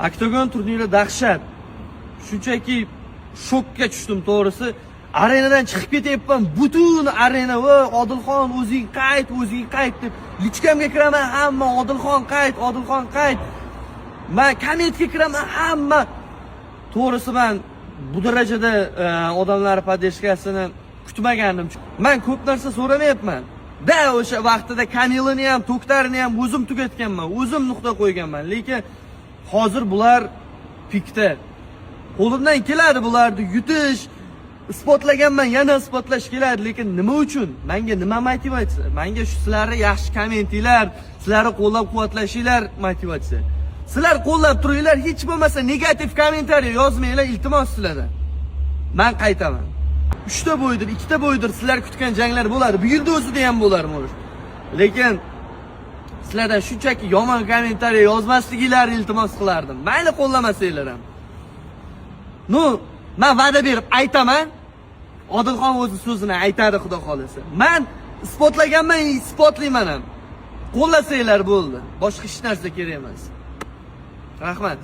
Oktagon turniri dahshat. Shunchaki shokka tushdim to'g'risi. Arenadan chiqib ketyapman. Butun arena va Odilxon o'zing qayt deb lichkamga kiraman, hamma Odilxon qayt. Men kommentga kiraman, hamma. To'g'risi men bu darajada odamlar podeshkasini kutmagandim. Men ko'p narsa so'ramayapman. Da o'sha vaqtida Kamilini ham, To'ktarini ham o'zim tugatganman, o'zim nuqta qo'yganman. Lekin hozir bular pikda. Qo'limdan keladi bularni yutish, isbotlaganman, yana isbotlash keladi, lekin nima uchun? Menga nima motivatsiya? Menga shu sizlarning yaxshi kommentlar, sizlarni qo'llab-quvvatlashinglar motivatsiya. Sizlar qo'llab turinglar, hech bo'lmasa negativ kommentariy yozmanglar, iltimos sizlardan. Men qaytaman. 3 ta bo'ydir, 2 ta bo'ydir sizlar kutgan janglar bo'ladi. Bu yilda o'zida ham bo'lar mo'sh. Lekin sizlardan shunchaki yomon kommentariy yozmasligingizni iltimos qilardim. Mayli qo'llamasanglar ham. Men va'da berib aytaman. Odilxon o'zi so'zini aytadi, xudo xolasa. Men isbotlaganman, isbotlayman ham. Qo'llasanglar bo'ldi. Boshqa hech narsa kerak emas. Rahmat.